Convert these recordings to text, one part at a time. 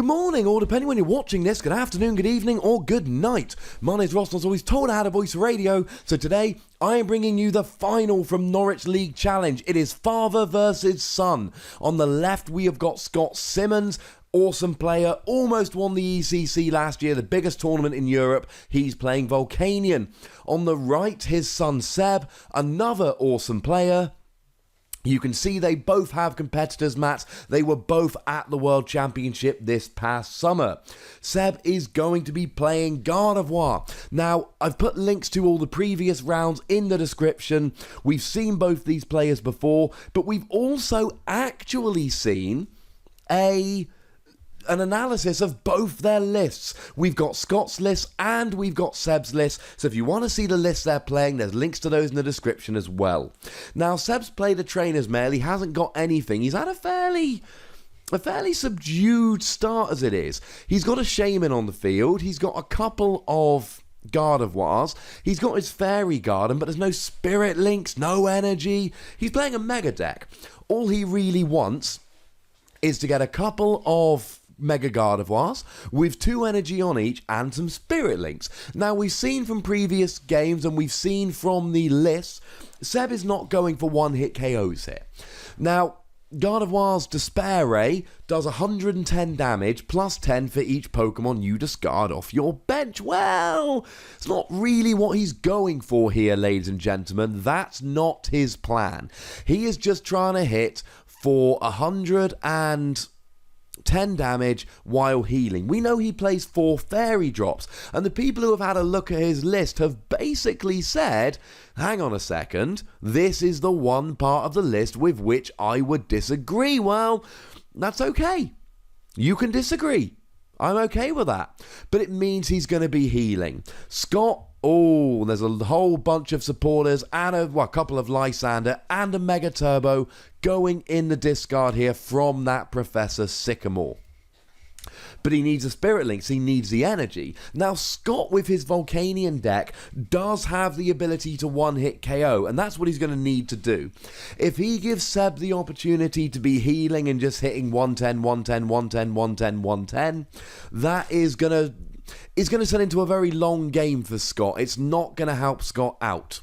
morning, or depending when you're watching this, good afternoon, good evening, or good night. My name's Ross, as always told I had a voice for radio, so today I am bringing you the final from Norwich League Challenge. It is father versus son. On the left, we have got Scott Simmons. Awesome player, almost won the ECC last year, the biggest tournament in Europe. He's playing Volcanion. On the right, his son Seb, another awesome player. You can see they both have competitors, Matt. They were both at the World Championship this past summer. Seb is going to be playing Gardevoir. Now, I've put links to all the previous rounds in the description. We've seen both these players before, but we've also actually seen an analysis of both their lists. We've got Scott's list and we've got Seb's list, so if you want to see the lists they're playing, there's links to those in the description as well. Now, Seb's played a trainer's mail. He hasn't got anything. He's had a fairly subdued start as it is. He's got a Shaman on the field. He's got a couple of Gardevoirs. He's got his Fairy Garden, but there's no Spirit Links, no energy. He's playing a Mega deck. All he really wants is to get a couple of Mega Gardevoirs with 2 energy on each and some Spirit Links. Now, we've seen from previous games and we've seen from the list, Seb is not going for one-hit KOs here. Now, Gardevoir's Despair Ray does 110 damage plus 10 for each Pokemon you discard off your bench. Well, it's not really what he's going for here, ladies and gentlemen. That's not his plan. He is just trying to hit for 110 damage while healing. We know he plays 4 fairy drops, and the people who have had a look at his list have basically said, hang on a second, this is the one part of the list with which I would disagree. Well, that's okay. You can disagree. I'm okay with that. But it means he's going to be healing. Scott, there's a whole bunch of supporters and a couple of Lysander and a Mega Turbo going in the discard here from that Professor Sycamore. But he needs a Spirit Links, he needs the energy. Now, Scott with his Volcanion deck does have the ability to one-hit KO, and that's what he's going to need to do. If he gives Seb the opportunity to be healing and just hitting 110, 110, 110, 110, 110, that is going to turn into a very long game for Scott. It's not going to help Scott out.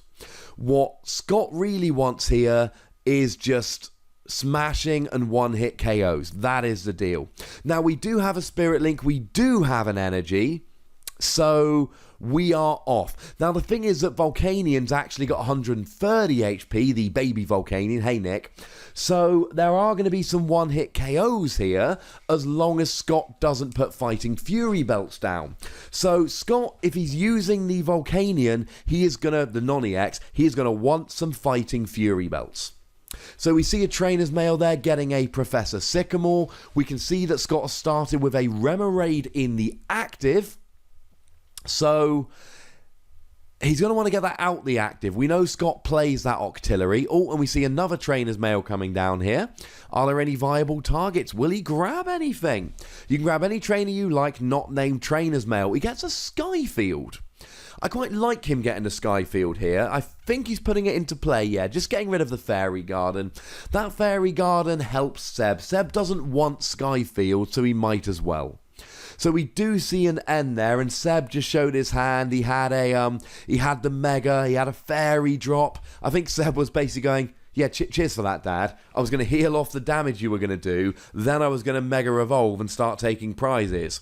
What Scott really wants here is just smashing and one-hit KOs. That is the deal. Now, we do have a Spirit Link. We do have an energy. So we are off. Now, the thing is that Volcanion's actually got 130 HP, the baby Volcanion. Hey, Nick. So there are going to be some one-hit KOs here, as long as Scott doesn't put Fighting Fury belts down. So Scott, if he's using the Volcanion, the non-EX, he is going to want some Fighting Fury belts. So we see a trainer's mail there getting a Professor Sycamore. We can see that Scott has started with a Remoraid in the active. So he's going to want to get that out the active. We know Scott plays that Octillery. And we see another trainer's mail coming down here. Are there any viable targets? Will he grab anything? You can grab any trainer you like, not named trainer's mail. He gets a Skyfield. I quite like him getting the Skyfield here. I think he's putting it into play, yeah, just getting rid of the Fairy Garden. That Fairy Garden helps Seb. Seb doesn't want Skyfield, so he might as well. So we do see an end there, and Seb just showed his hand. He had the Mega, he had a Fairy drop. I think Seb was basically going, yeah, cheers for that, Dad. I was going to heal off the damage you were going to do, then I was going to Mega Evolve and start taking prizes.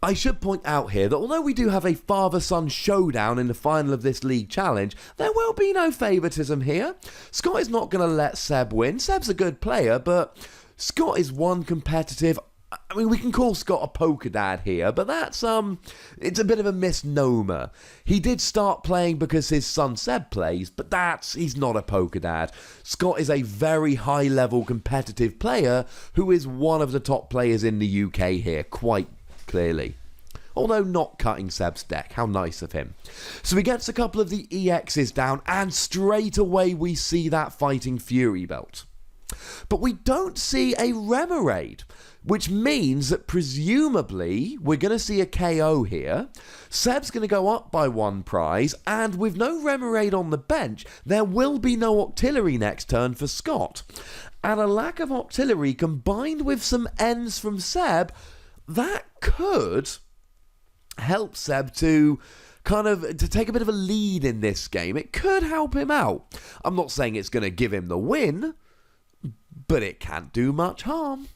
I should point out here that although we do have a father-son showdown in the final of this league challenge, there will be no favouritism here. Scott is not going to let Seb win. Seb's a good player, but Scott is one competitive. I mean, we can call Scott a poker dad here, but that's, it's a bit of a misnomer. He did start playing because his son Seb plays, but he's not a poker dad. Scott is a very high-level competitive player who is one of the top players in the UK here, quite clearly. Although not cutting Seb's deck. How nice of him. So he gets a couple of the EXs down, and straight away we see that Fighting Fury belt. But we don't see a Remoraid, which means that presumably we're going to see a KO here. Seb's going to go up by 1 prize, and with no Remoraid on the bench, there will be no Octillery next turn for Scott. And a lack of Octillery combined with some ends from Seb, that could help Seb to take a bit of a lead in this game. It could help him out. I'm not saying it's going to give him the win, but it can't do much harm.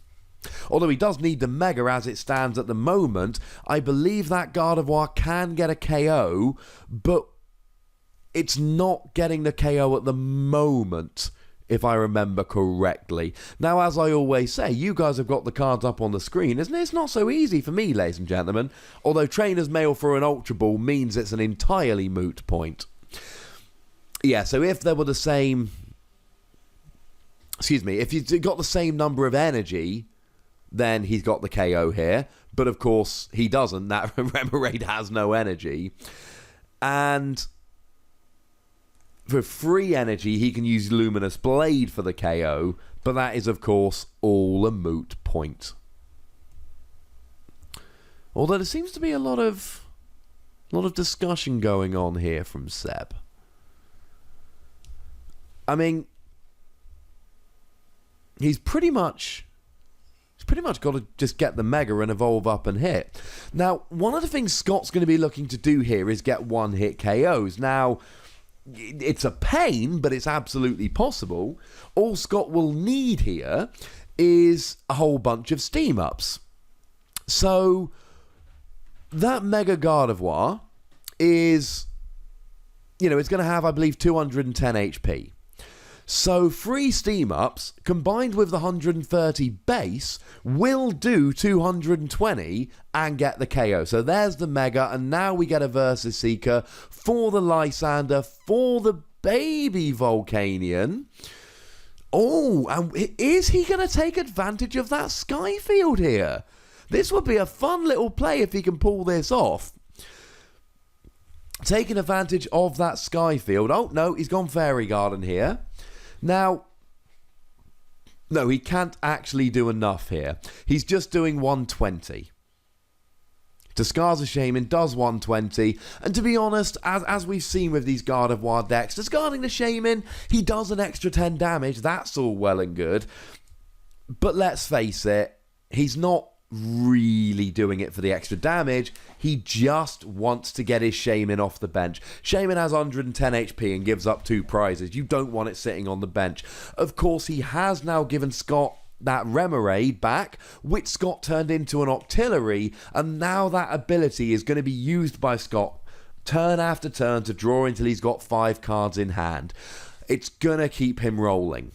Although he does need the Mega as it stands at the moment, I believe that Gardevoir can get a KO, but it's not getting the KO at the moment, if I remember correctly. Now, as I always say, you guys have got the cards up on the screen, isn't it? It's not so easy for me, ladies and gentlemen, although Trainer's Mail for an Ultra Ball means it's an entirely moot point. Yeah, so if there were the same... if you got the same number of energy, then he's got the KO here. But of course, he doesn't. That Remoraid has no energy. And for free energy, he can use Luminous Blade for the KO. But that is, of course, all a moot point. Although there seems to be a lot of discussion going on here from Seb. I mean, he's pretty much got to just get the Mega and evolve up and hit. Now, one of the things Scott's going to be looking to do here is get one-hit KOs. Now, it's a pain, but it's absolutely possible. All Scott will need here is a whole bunch of steam-ups. So, that Mega Gardevoir is, it's going to have, I believe, 210 HP. So 3 steam-ups, combined with the 130 base, will do 220 and get the KO. So there's the Mega, and now we get a Versus Seeker for the Lysander, for the baby Volcanion. Oh, and is he going to take advantage of that Sky Field here? This would be a fun little play if he can pull this off. Taking advantage of that Sky Field. Oh, no, he's gone Fairy Garden here. Now, no, he can't actually do enough here. He's just doing 120. Discards a Shaman, does 120. And to be honest, as we've seen with these Gardevoir decks, discarding the Shaman, he does an extra 10 damage. That's all well and good. But let's face it, he's not really doing it for the extra damage. He just wants to get his Shaman off the bench. Shaman has 110 HP and gives up 2 prizes. You don't want it sitting on the bench. Of course, he has now given Scott that Remoraid back, which Scott turned into an Octillery, and now that ability is going to be used by Scott turn after turn to draw until he's got 5 cards in hand. It's going to keep him rolling.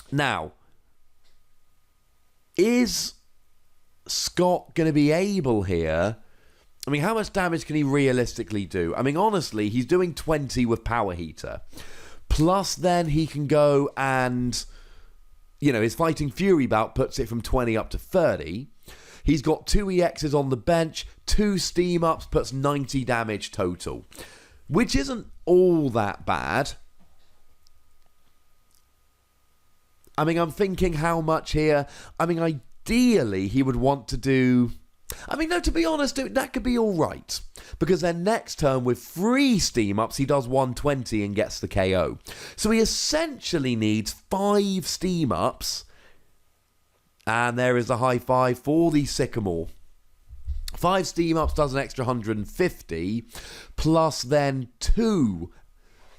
Now, is Scott going to be able here? I mean, how much damage can he realistically do? I mean, honestly, he's doing 20 with Power Heater. Plus, then he can go and, his Fighting Fury bout puts it from 20 up to 30. He's got 2 EXs on the bench, 2 Steam Ups, puts 90 damage total, which isn't all that bad. I mean, I'm thinking how much here. I mean, ideally, he would want to do... I mean, no, to be honest, that could be all right. Because then next turn, with 3 steam-ups, he does 120 and gets the KO. So he essentially needs 5 steam-ups. And there is a high 5 for the Sycamore. 5 steam-ups does an extra 150. Plus then 2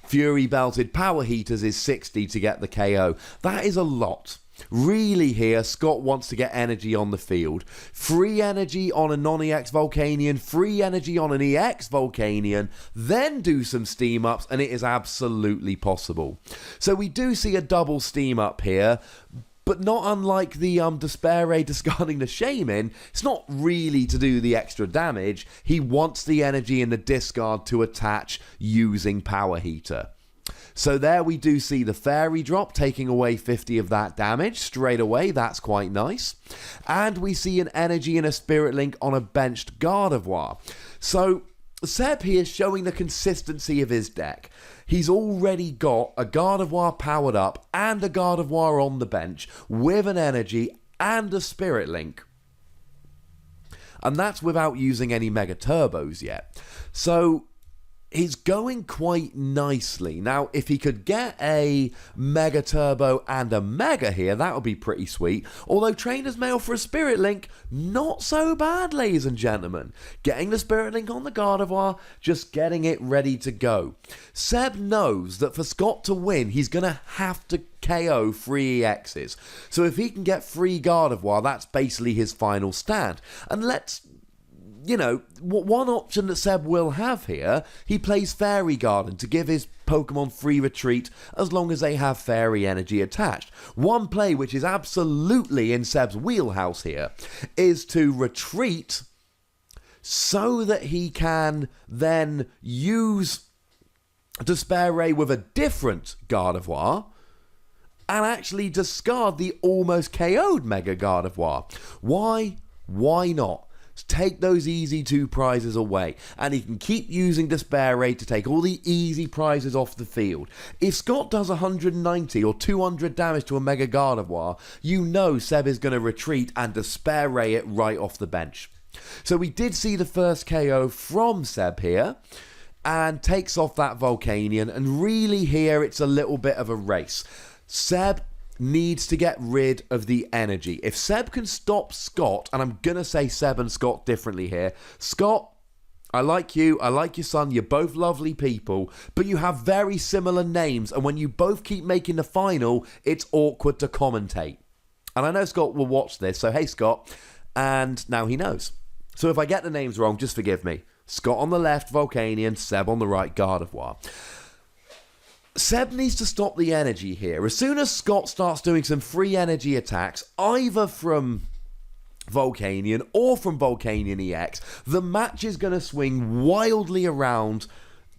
Fury Belted Power Heaters is 60 to get the KO. That is a lot. Really here, Scott wants to get energy on the field. Free energy on a non-EX Volcanion, free energy on an EX Volcanion, then do some steam ups, and it is absolutely possible. So we do see a double steam up here, but not unlike the Despair Ray discarding the Shaman, it's not really to do the extra damage. He wants the energy in the discard to attach using Power Heater. So there we do see the Fairy drop, taking away 50 of that damage straight away. That's quite nice. And we see an energy and a Spirit Link on a benched Gardevoir. So Seb here is showing the consistency of his deck. he's already got a Gardevoir powered up and a Gardevoir on the bench with an energy and a Spirit Link. And that's without using any Mega Turbos yet. So he's going quite nicely. Now, if he could get a Mega Turbo and a Mega here, that would be pretty sweet. Although Trainer's Mail for a Spirit Link, not so bad, ladies and gentlemen. Getting the Spirit Link on the Gardevoir, just getting it ready to go. Seb knows that for Scott to win, he's going to have to KO 3 EXs. So if he can get 3 Gardevoir, that's basically his final stand. And let's... one option that Seb will have here, he plays Fairy Garden to give his Pokemon free retreat as long as they have Fairy Energy attached. One play which is absolutely in Seb's wheelhouse here is to retreat so that he can then use Despair Ray with a different Gardevoir and actually discard the almost KO'd Mega Gardevoir. Why? Why not? Take those easy 2 prizes away, and he can keep using Despair Ray to take all the easy prizes off the field. If Scott does 190 or 200 damage to a Mega Gardevoir, you know Seb is going to retreat and Despair Ray it right off the bench. So we did see the first KO from Seb here, and takes off that Volcanion, and really here it's a little bit of a race. Seb needs to get rid of the energy. If Seb can stop Scott, and I'm going to say Seb and Scott differently here. Scott, I like you, I like your son, you're both lovely people, but you have very similar names, and when you both keep making the final, it's awkward to commentate. And I know Scott will watch this, so hey Scott, and now he knows. So if I get the names wrong, just forgive me. Scott on the left, Volcanion, Seb on the right, Gardevoir. Seb needs to stop the energy here. As soon as Scott starts doing some free energy attacks, either from Volcanion or from Volcanion EX, the match is going to swing wildly around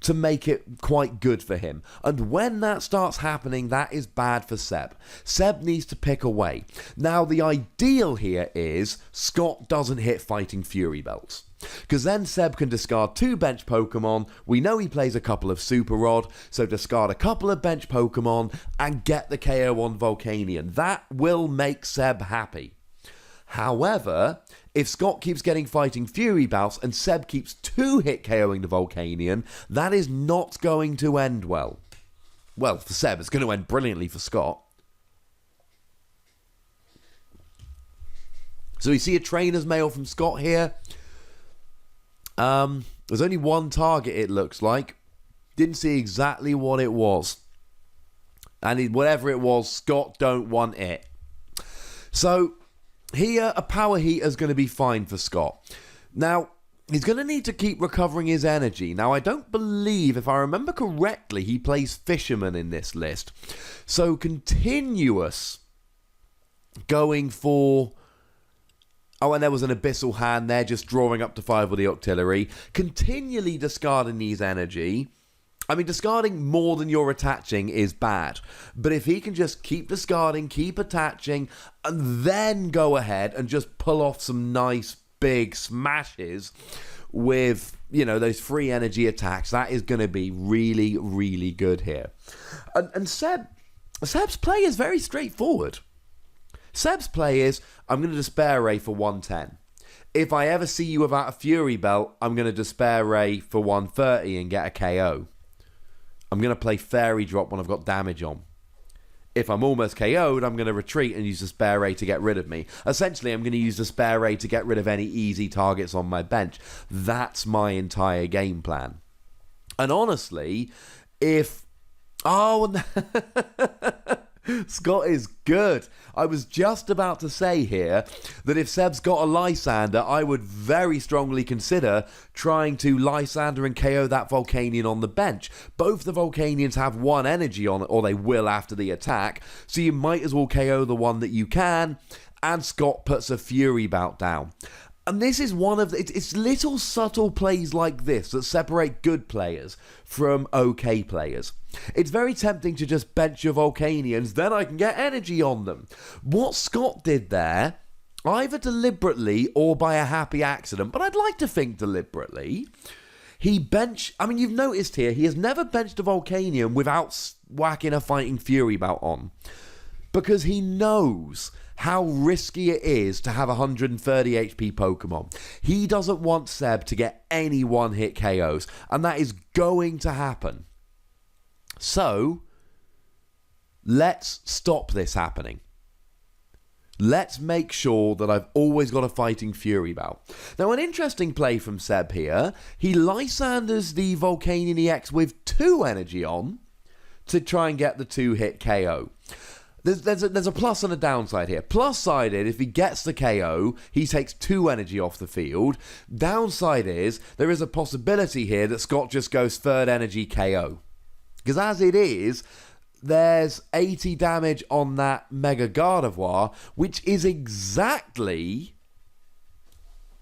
to make it quite good for him. And when that starts happening, that is bad for Seb. Seb needs to pick away. Now, the ideal here is Scott doesn't hit Fighting Fury Belts, because then Seb can discard 2 bench Pokemon. We know he plays a couple of Super Rod, so discard a couple of bench Pokemon and get the KO on Volcanion. That will make Seb happy. However, if Scott keeps getting Fighting Fury Bouts and Seb keeps 2-hit KOing the Volcanion, that is not going to end well. Well, for Seb, it's going to end brilliantly for Scott. So we see a Trainer's Mail from Scott here. There's only one target, it looks like. Didn't see exactly what it was. And whatever it was, Scott don't want it. So here, a Power Heater is going to be fine for Scott. Now, he's going to need to keep recovering his energy. Now, I don't believe, if I remember correctly, he plays Fisherman in this list. So, continuous going for... Oh, and there was an Abyssal Hand there, just drawing up to 5 with the Octillery. Continually discarding his energy. I mean, discarding more than you're attaching is bad. But if he can just keep discarding, keep attaching, and then go ahead and just pull off some nice big smashes with, those free energy attacks, that is going to be really, really good here. And Seb's play is very straightforward. Seb's play is, I'm going to Despair Ray for 110. If I ever see you without a Fury Belt, I'm going to Despair Ray for 130 and get a KO. I'm going to play Fairy Drop when I've got damage on. If I'm almost KO'd, I'm going to retreat and use Despair Ray to get rid of me. Essentially, I'm going to use Despair Ray to get rid of any easy targets on my bench. That's my entire game plan. And honestly, if... Oh, Scott is good. I was just about to say here that if Seb's got a Lysander, I would very strongly consider trying to Lysander and KO that Volcanion on the bench. Both the Volcanions have 1 energy on it, or they will after the attack, so you might as well KO the one that you can, and Scott puts a Fury Bout down. And this is one of it's little subtle plays like this that separate good players from okay players. It's very tempting to just bench your Volcanions, then I can get energy on them. What Scott did there, either deliberately or by a happy accident, but I'd like to think deliberately, You've noticed here, he has never benched a Volcanion without whacking a Fighting Fury Bout on. Because he knows how risky it is to have 130 HP Pokemon. He doesn't want Seb to get any one-hit KOs, and that is going to happen. So, let's stop this happening. Let's make sure that I've always got a Fighting Fury Bout. Now, an interesting play from Seb here. He Lysanders the Volcanion EX with 2 energy on to try and get the 2-hit KO. There's a plus and a downside here. Plus side is, if he gets the KO, he takes 2 energy off the field. Downside is, there is a possibility here that Scott just goes 3rd energy KO. Because as it is, there's 80 damage on that Mega Gardevoir, which is exactly...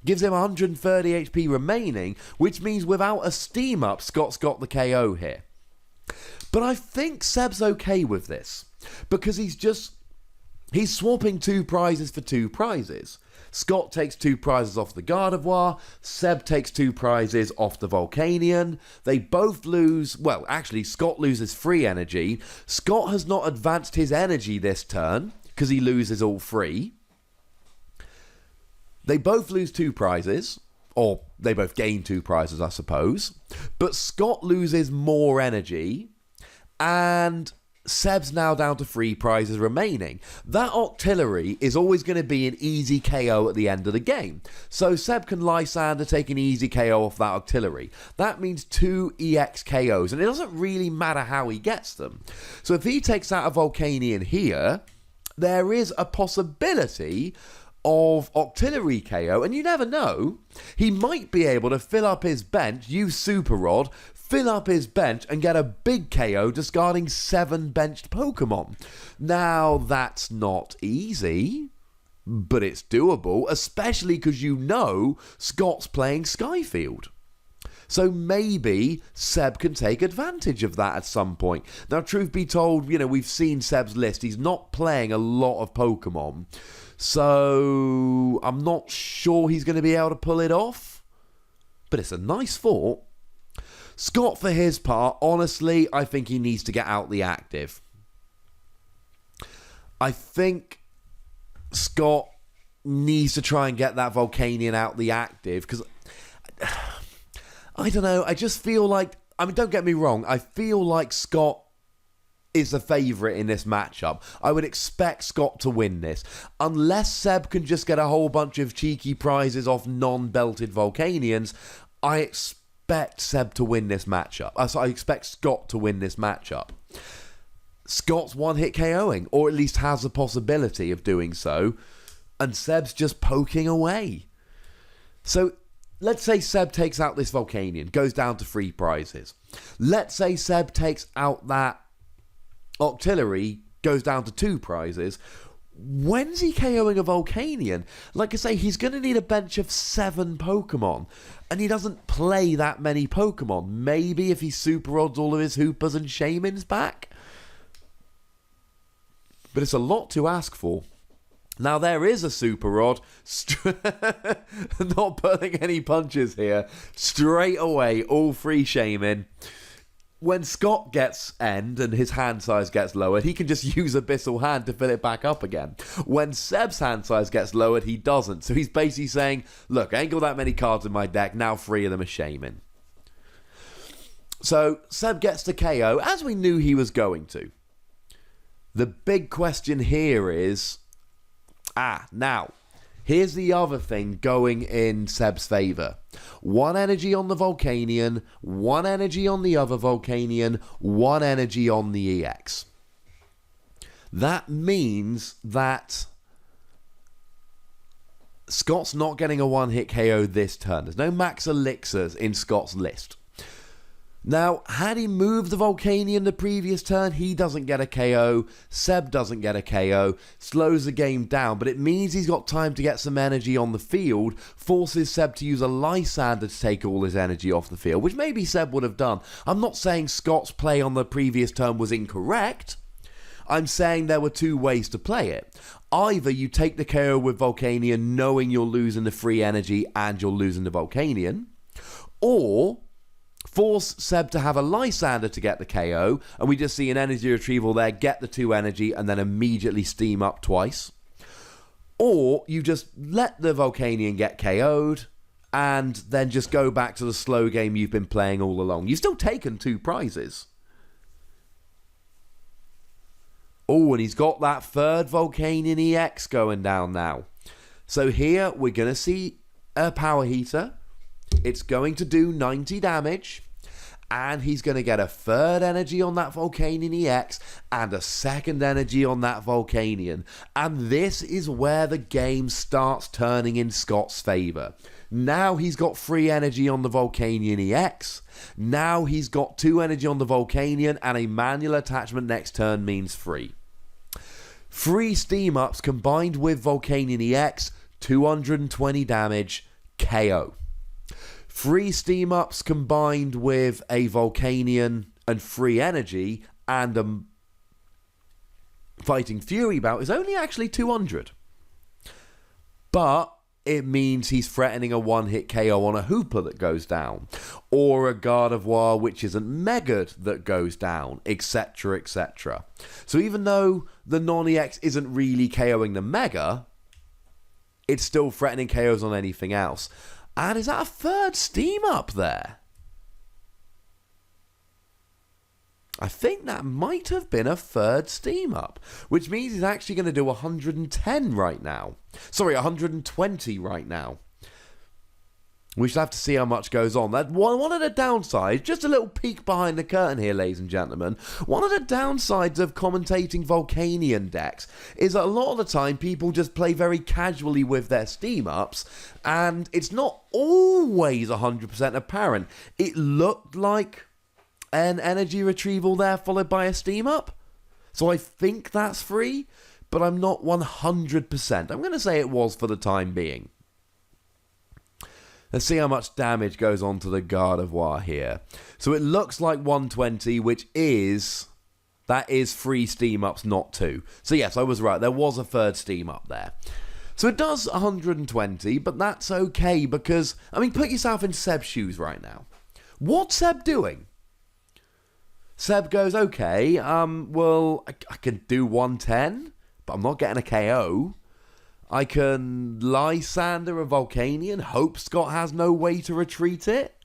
gives him 130 HP remaining, which means without a steam up, Scott's got the KO here. But I think Seb's okay with this. Because he's swapping 2 prizes for 2 prizes. Scott takes 2 prizes off the Gardevoir. Seb takes 2 prizes off the Volcanion. They both lose... Well, actually, Scott loses 3 energy. Scott has not advanced his energy this turn, because he loses all 3. They both lose 2 prizes. Or they both gain 2 prizes, I suppose. But Scott loses more energy. And Seb's now down to 3 prizes remaining. That Octillery is always going to be an easy KO at the end of the game. So Seb can Lysander take an easy KO off that Octillery. That means 2 EX KOs, and it doesn't really matter how he gets them. So if he takes out a Volcanion here, there is a possibility of Octillery KO, and you never know. He might be able to fill up his bench, use Super Rod, fill up his bench and get a big KO discarding 7 benched Pokemon. Now, that's not easy, but it's doable, especially because you know Scott's playing Skyfield. So maybe Seb can take advantage of that at some point. Now, truth be told, we've seen Seb's list. He's not playing a lot of Pokemon. So I'm not sure he's going to be able to pull it off. But it's a nice thought. Scott, for his part, honestly, I think he needs to get out the active. I think Scott needs to try and get that Volcanion out the active, because I don't know, I just feel like, don't get me wrong, I feel like Scott is the favourite in this matchup. I would expect Scott to win this. Unless Seb can just get a whole bunch of cheeky prizes off non-belted Volcanions, I expect Seb to win this matchup. So I expect Scott to win this matchup. Scott's one-hit KOing, or at least has the possibility of doing so, and Seb's just poking away. So let's say Seb takes out this Volcanion, goes down to 3 prizes. Let's say Seb takes out that Octillery, goes down to 2 prizes. When's he KOing a Volcanion? Like I say, he's going to need a bench of 7 Pokemon. And he doesn't play that many Pokemon. Maybe if he Super Rods all of his Hoopers and Shaymins back? But it's a lot to ask for. Now, there is a Super Rod. Not pulling any punches here. Straight away, all 3 Shaymin. When Scott gets end and his hand size gets lowered, he can just use Abyssal Hand to fill it back up again. When Seb's hand size gets lowered, he doesn't. So he's basically saying, look, I ain't got that many cards in my deck, now 3 of them are Shaymin. So Seb gets the KO, as we knew he was going to. The big question here is, now, here's the other thing going in Seb's favour. 1 energy on the Volcanion, 1 energy on the other Volcanion, 1 energy on the EX. That means that Scott's not getting a 1-hit KO this turn. There's no max elixirs in Scott's list. Now, had he moved the Volcanion the previous turn, he doesn't get a KO, Seb doesn't get a KO, slows the game down, but it means he's got time to get some energy on the field, forces Seb to use a Lysander to take all his energy off the field, which maybe Seb would have done. I'm not saying Scott's play on the previous turn was incorrect, I'm saying there were 2 ways to play it. Either you take the KO with Volcanion knowing you're losing the free energy and you're losing the Volcanion, or force Seb to have a Lysander to get the KO, and we just see an energy retrieval there, get the 2 energy, and then immediately steam up twice. Or you just let the Volcanion get KO'd, and then just go back to the slow game you've been playing all along. You've still taken 2 prizes. Oh, and he's got that third Volcanion EX going down now. So here we're going to see a Power Heater. It's going to do 90 damage. And he's going to get a third energy on that Volcanion EX and a second energy on that Volcanion. And this is where the game starts turning in Scott's favour. Now he's got 3 energy on the Volcanion EX. Now he's got 2 energy on the Volcanion, and a manual attachment next turn means 3. 3 steam ups combined with Volcanion EX, 220 damage, KO. 3 steam ups combined with a Volcanion and 3 energy and a Fighting Fury bout is only actually 200. But it means he's threatening a 1-hit KO on a Hooper that goes down, or a Gardevoir which isn't megaed that goes down, etc, etc. So even though the non-EX isn't really KOing the Mega, it's still threatening KOs on anything else. And is that a third steam up there? I think that might have been a third steam up, which means he's actually going to do 110 right now. Sorry, 120 right now. We shall have to see how much goes on. That one of the downsides, just a little peek behind the curtain here, ladies and gentlemen. One of the downsides of commentating Volcanion decks is that a lot of the time people just play very casually with their steam ups, and it's not always 100% apparent. It looked like an energy retrieval there followed by a steam up, so I think that's free, but I'm not 100%. I'm going to say it was for the time being. Let's see how much damage goes on to the Gardevoir here. So it looks like 120, which is... that is 3 steam ups, not 2. So yes, I was right. There was a third steam up there. So it does 120, but that's okay because... I mean, put yourself in Seb's shoes right now. What's Seb doing? Seb goes, okay, well, I can do 110, but I'm not getting a KO. I can Lysander a Volcanion, hope Scott has no way to retreat it.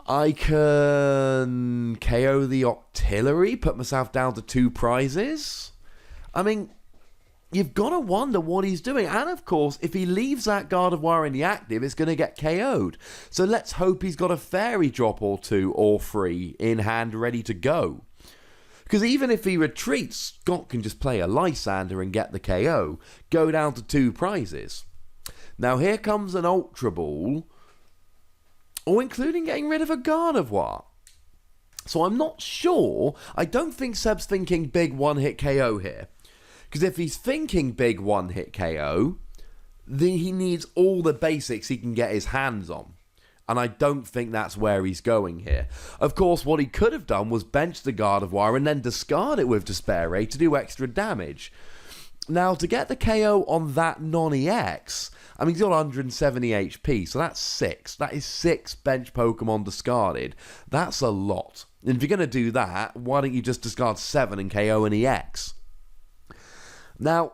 I can KO the Octillery, put myself down to 2 prizes. I mean, you've got to wonder what he's doing. And of course, if he leaves that Gardevoir in the active, it's going to get KO'd. So let's hope he's got a Fairy drop or 2 or 3 in hand ready to go. Because even if he retreats, Scott can just play a Lysander and get the KO. Go down to 2 prizes. Now here comes an Ultra Ball. Or including getting rid of a Gardevoir. So I'm not sure. I don't think Seb's thinking big 1-hit KO here. Because if he's thinking big 1-hit KO, then he needs all the basics he can get his hands on. And I don't think that's where he's going here. Of course, what he could have done was bench the Gardevoir and then discard it with Despair Ray to do extra damage. Now, to get the KO on that non-EX, I mean, he's got 170 HP, so that's 6. That is 6 bench Pokemon discarded. That's a lot. And if you're going to do that, why don't you just discard 7 and KO an EX? Now,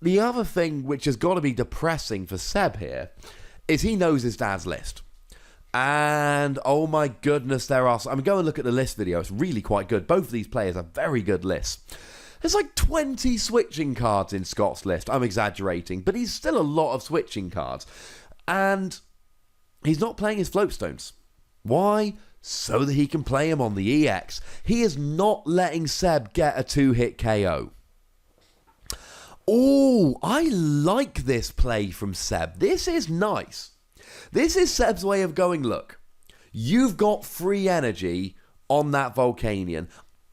the other thing which has got to be depressing for Seb here is he knows his dad's list. And, oh my goodness, there are... I mean, go and look at the list video. It's really quite good. Both of these players have very good lists. There's like 20 switching cards in Scott's list. I'm exaggerating, but he's still a lot of switching cards. And he's not playing his Floatstones. Why? So that he can play him on the EX. He is not letting Seb get a 2-hit KO. Oh, I like this play from Seb. This is nice. This is Seb's way of going, look, you've got free energy on that Volcanion.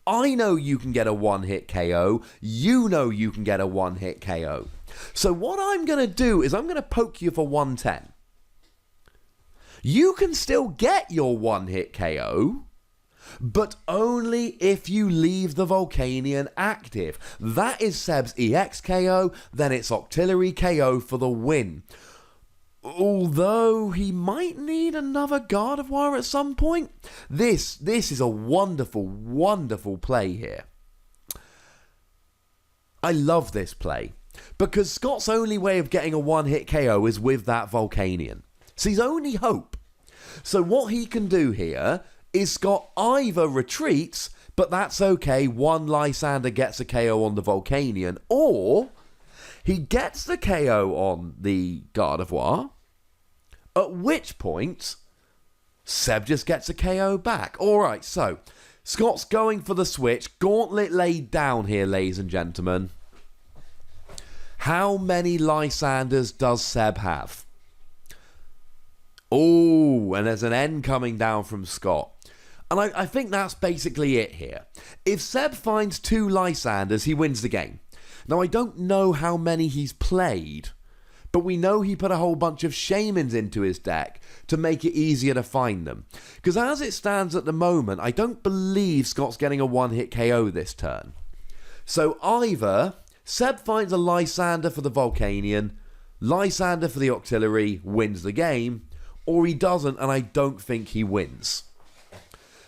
I know you can get a 1-hit KO. You know you can get a 1-hit KO. So what I'm going to do is I'm going to poke you for 110. You can still get your 1-hit KO, but only if you leave the Volcanion active. That is Seb's EX KO, then it's Octillery KO for the win. Although he might need another Gardevoir at some point. This is a wonderful, wonderful play here. I love this play. Because Scott's only way of getting a one-hit KO is with that Volcanion. It's his only hope. So what he can do here is Scott either retreats, but that's okay, one Lysander gets a KO on the Volcanion, or he gets the KO on the Gardevoir, at which point Seb just gets a KO back. Alright, so Scott's going for the switch. Gauntlet laid down here, ladies and gentlemen. How many Lysanders does Seb have? Oh, and there's an N coming down from Scott. And I think that's basically it here. If Seb finds 2 Lysanders, he wins the game. Now, I don't know how many he's played, but we know he put a whole bunch of Shamans into his deck to make it easier to find them. Because as it stands at the moment, I don't believe Scott's getting a one-hit KO this turn. So either Seb finds a Lysander for the Volcanion, Lysander for the Octillery, wins the game, or he doesn't, and I don't think he wins.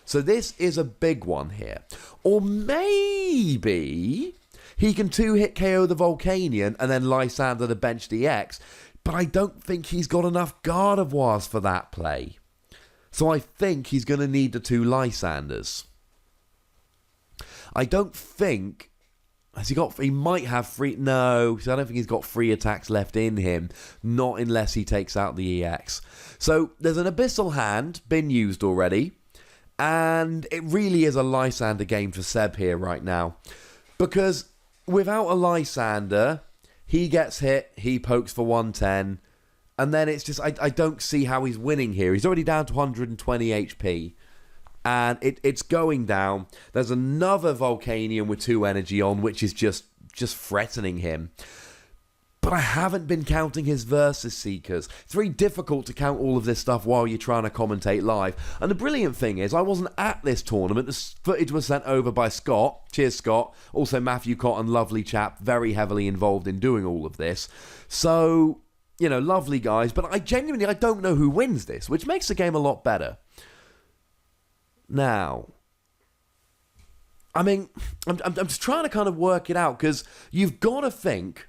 So this is a big one here. Or maybe he can 2-hit KO the Volcanion and then Lysander the bench DX, but I don't think he's got enough Gardevoirs for that play. So I think he's going to need the 2 Lysanders. I don't think... He might have free... No, I don't think he's got 3 attacks left in him. Not unless he takes out the EX. So there's an Abyssal Hand, been used already. And it really is a Lysander game for Seb here right now. Because without a Lysander, he gets hit, he pokes for 110. And then it's just... I don't see how he's winning here. He's already down to 120 HP. And it's going down. There's another Volcanion with 2 energy on, which is just threatening him. But I haven't been counting his Versus Seekers. It's very difficult to count all of this stuff while you're trying to commentate live. And the brilliant thing is, I wasn't at this tournament. The footage was sent over by Scott. Cheers, Scott. Also, Matthew Cotton, lovely chap, very heavily involved in doing all of this. So, you know, lovely guys. But I don't know who wins this, which makes the game a lot better. Now, I mean, I'm just trying to kind of work it out, because you've got to think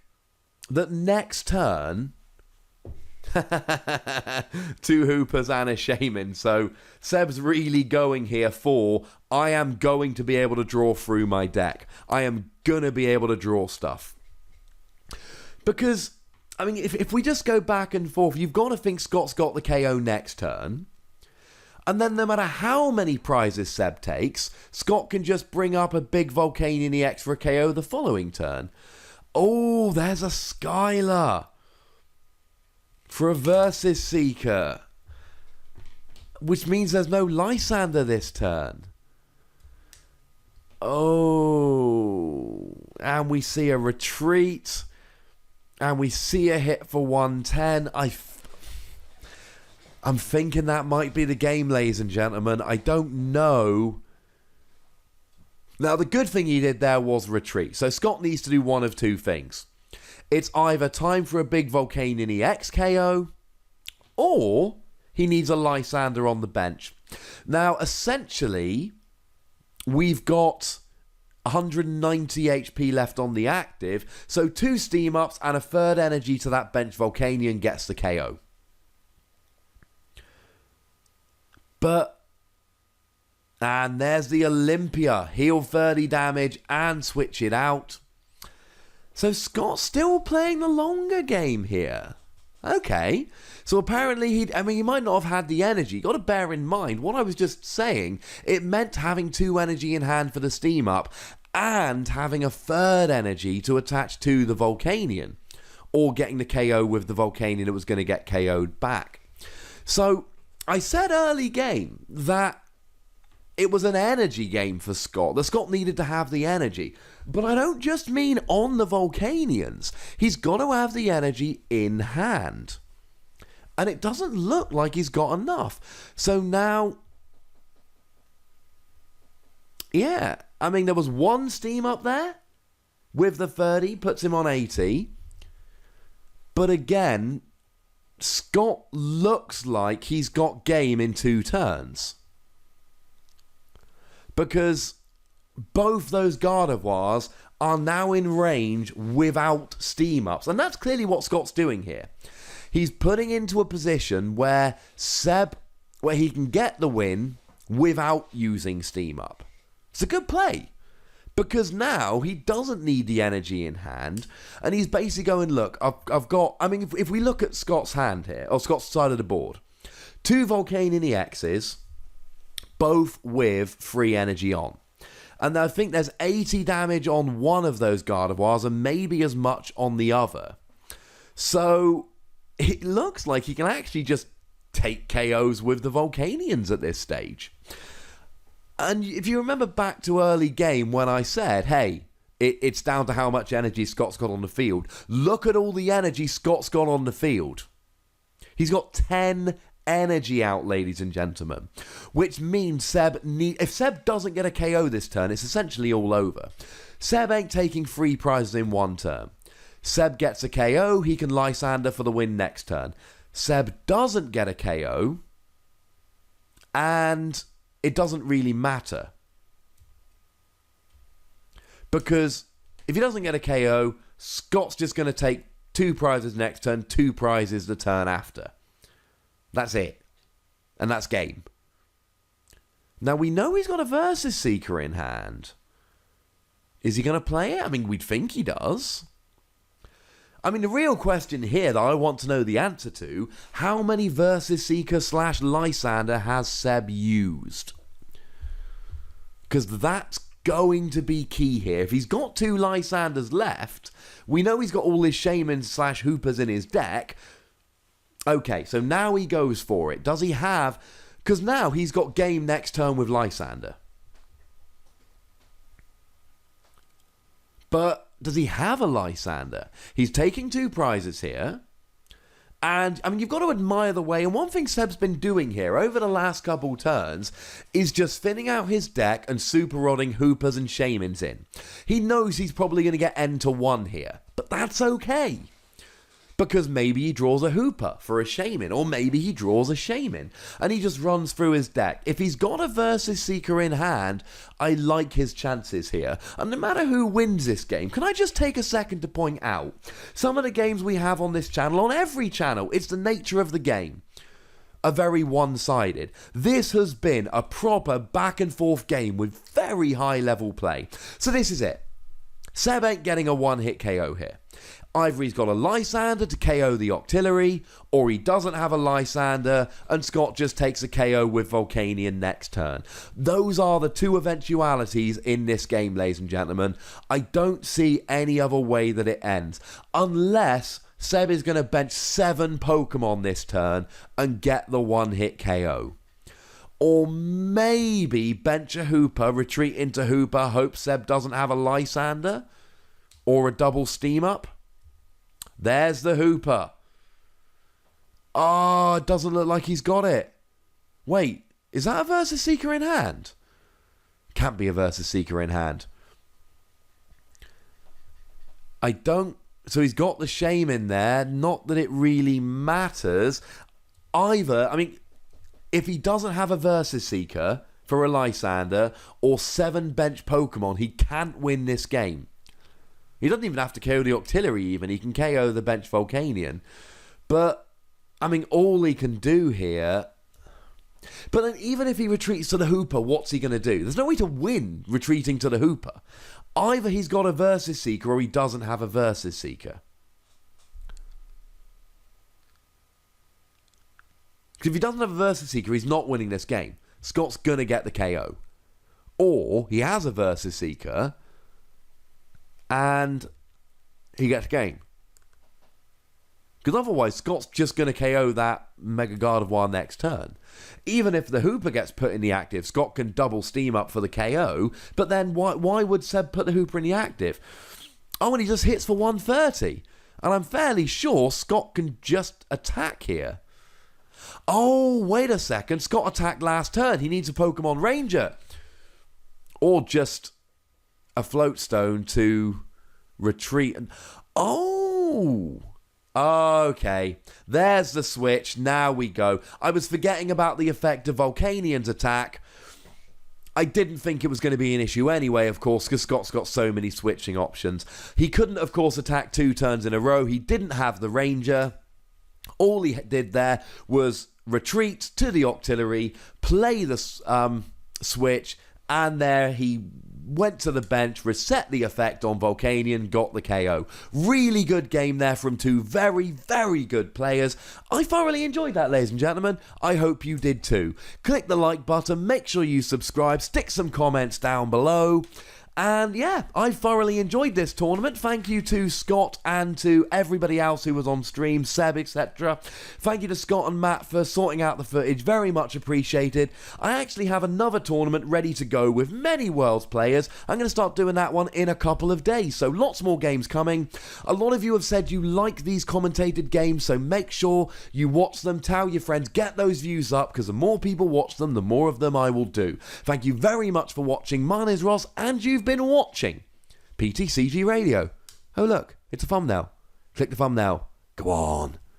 that next turn, 2 Hoopers and a Shaman, so Seb's really going here for, I am going to be able to draw through my deck. I am going to be able to draw stuff. Because, I mean, if we just go back and forth, you've got to think Scott's got the KO next turn. And then no matter how many prizes Seb takes, Scott can just bring up a big Volcanion EX for a KO the following turn. Oh, there's a Skylar for a Versus Seeker. Which means there's no Lysander this turn. Oh, and we see a retreat. And we see a hit for 110. I'm thinking that might be the game, ladies and gentlemen. I don't know. Now, the good thing he did there was retreat. So Scott needs to do one of 2 things. It's either time for a big Volcanion EX KO, or he needs a Lysander on the bench. Now, essentially, we've got 190 HP left on the active, so 2 steam ups and a 3rd energy to that bench Volcanion gets the KO. And there's the Olympia. Heal 30 damage and switch it out. So Scott's still playing the longer game here. Okay. So apparently he might not have had the energy. Got to bear in mind, what I was just saying, it meant having 2 energy in hand for the steam up and having a 3rd energy to attach to the Volcanion. Or getting the KO with the Volcanion that was going to get KO'd back. So I said early game that it was an energy game for Scott. That Scott needed to have the energy. But I don't just mean on the Volcanions. He's got to have the energy in hand. And it doesn't look like he's got enough. So now... yeah. I mean, there was 1 steam up there. With the 30, puts him on 80. But again... Scott looks like he's got game in 2 turns. Because both those Gardevoirs are now in range without steam ups. And that's clearly what Scott's doing here. He's putting into a position where he can get the win without using steam up. It's a good play. Because now he doesn't need the energy in hand. And he's basically going, look, I've got... I mean, if we look at Scott's hand here, or Scott's side of the board, 2 Volcanion EXs, both with free energy on. And I think there's 80 damage on one of those Gardevoirs and maybe as much on the other. So it looks like he can actually just take KOs with the Volcanions at this stage. And if you remember back to early game when I said, hey, it's down to how much energy Scott's got on the field. Look at all the energy Scott's got on the field. He's got 10 energy out, ladies and gentlemen, which means if Seb doesn't get a KO this turn, it's essentially all over. Seb ain't taking 3 prizes in 1 turn. Seb gets a KO, he can Lysander for the win next turn. Seb doesn't get a KO, and it doesn't really matter. Because if he doesn't get a KO, Scott's just going to take 2 prizes next turn, 2 prizes the turn after. That's it. And that's game. Now, we know he's got a Versus Seeker in hand. Is he going to play it? I mean, we'd think he does. I mean, the real question here that I want to know the answer to, how many Versus Seeker / Lysander has Seb used? Because that's going to be key here. If he's got 2 Lysanders left, we know he's got all his Shamans / Hoopers in his deck. Okay, so now he goes for it. Does he have... Because now he's got game next turn with Lysander. But does he have a Lysander? He's taking 2 prizes here. And, I mean, you've got to admire the way... And one thing Seb's been doing here over the last couple turns is just thinning out his deck and super rodding Hoopers and Shamans in. He knows he's probably going to get N to 1 here. But that's okay. Because maybe he draws a Hooper for a Shaman, or maybe he draws a Shaman, and he just runs through his deck. If he's got a Versus Seeker in hand, I like his chances here. And no matter who wins this game, can I just take a second to point out, some of the games we have on this channel, on every channel, it's the nature of the game, are very one-sided. This has been a proper back-and-forth game with very high-level play. So this is it. Seb ain't getting a one-hit KO here. Either he's got a Lysander to KO the Octillery, or he doesn't have a Lysander, and Scott just takes a KO with Volcanion next turn. Those are the 2 eventualities in this game, ladies and gentlemen. I don't see any other way that it ends. Unless Seb is going to bench 7 Pokemon this turn and get the one-hit KO. Or maybe bench a Hooper, retreat into Hooper, hope Seb doesn't have a Lysander, or a double Steam Up. There's the Hooper. Oh, it doesn't look like he's got it. Wait, is that a Versus Seeker in hand? Can't be a Versus Seeker in hand. I don't... So he's got the Shaman there. Not that it really matters. Either, I mean, if he doesn't have a Versus Seeker for a Lysander or 7 bench Pokemon, he can't win this game. He doesn't even have to KO the Octillery even. He can KO the bench Volcanion. But, I mean, all he can do here... But then even if he retreats to the Hooper, what's he going to do? There's no way to win retreating to the Hooper. Either he's got a Versus Seeker or he doesn't have a Versus Seeker. Because if he doesn't have a Versus Seeker, he's not winning this game. Scott's going to get the KO. Or he has a Versus Seeker... and he gets game. Because otherwise, Scott's just going to KO that Mega Gardevoir next turn. Even if the Hooper gets put in the active, Scott can double Steam Up for the KO, but then why would Seb put the Hooper in the active? Oh, and he just hits for 130. And I'm fairly sure Scott can just attack here. Oh, wait a second. Scott attacked last turn. He needs a Pokemon Ranger. Or just... a Floatstone to retreat. And oh, Okay, there's the switch. Now we go. I was forgetting about the effect of Volcanion's attack. I didn't think it was going to be an issue anyway, of course, because Scott's got so many switching options. He couldn't, of course, attack 2 turns in a row. He didn't have the Ranger. All he did there was retreat to the Octillery, play the switch, and there he went to the bench, reset the effect on Volcanion, got the KO. Really good game there from 2 very, very good players. I thoroughly enjoyed that, ladies and gentlemen. I hope you did too. Click the like button, make sure you subscribe, stick some comments down below. And yeah, I thoroughly enjoyed this tournament. Thank you to Scott and to everybody else who was on stream, Seb, etc. Thank you to Scott and Matt for sorting out the footage. Very much appreciated. I actually have another tournament ready to go with many Worlds players. I'm going to start doing that one in a couple of days. So lots more games coming. A lot of you have said you like these commentated games, so make sure you watch them. Tell your friends, get those views up, because the more people watch them, the more of them I will do. Thank you very much for watching. My name is Ross, and you've been watching PTCG Radio. Oh look, it's a thumbnail. Click the thumbnail. Go on.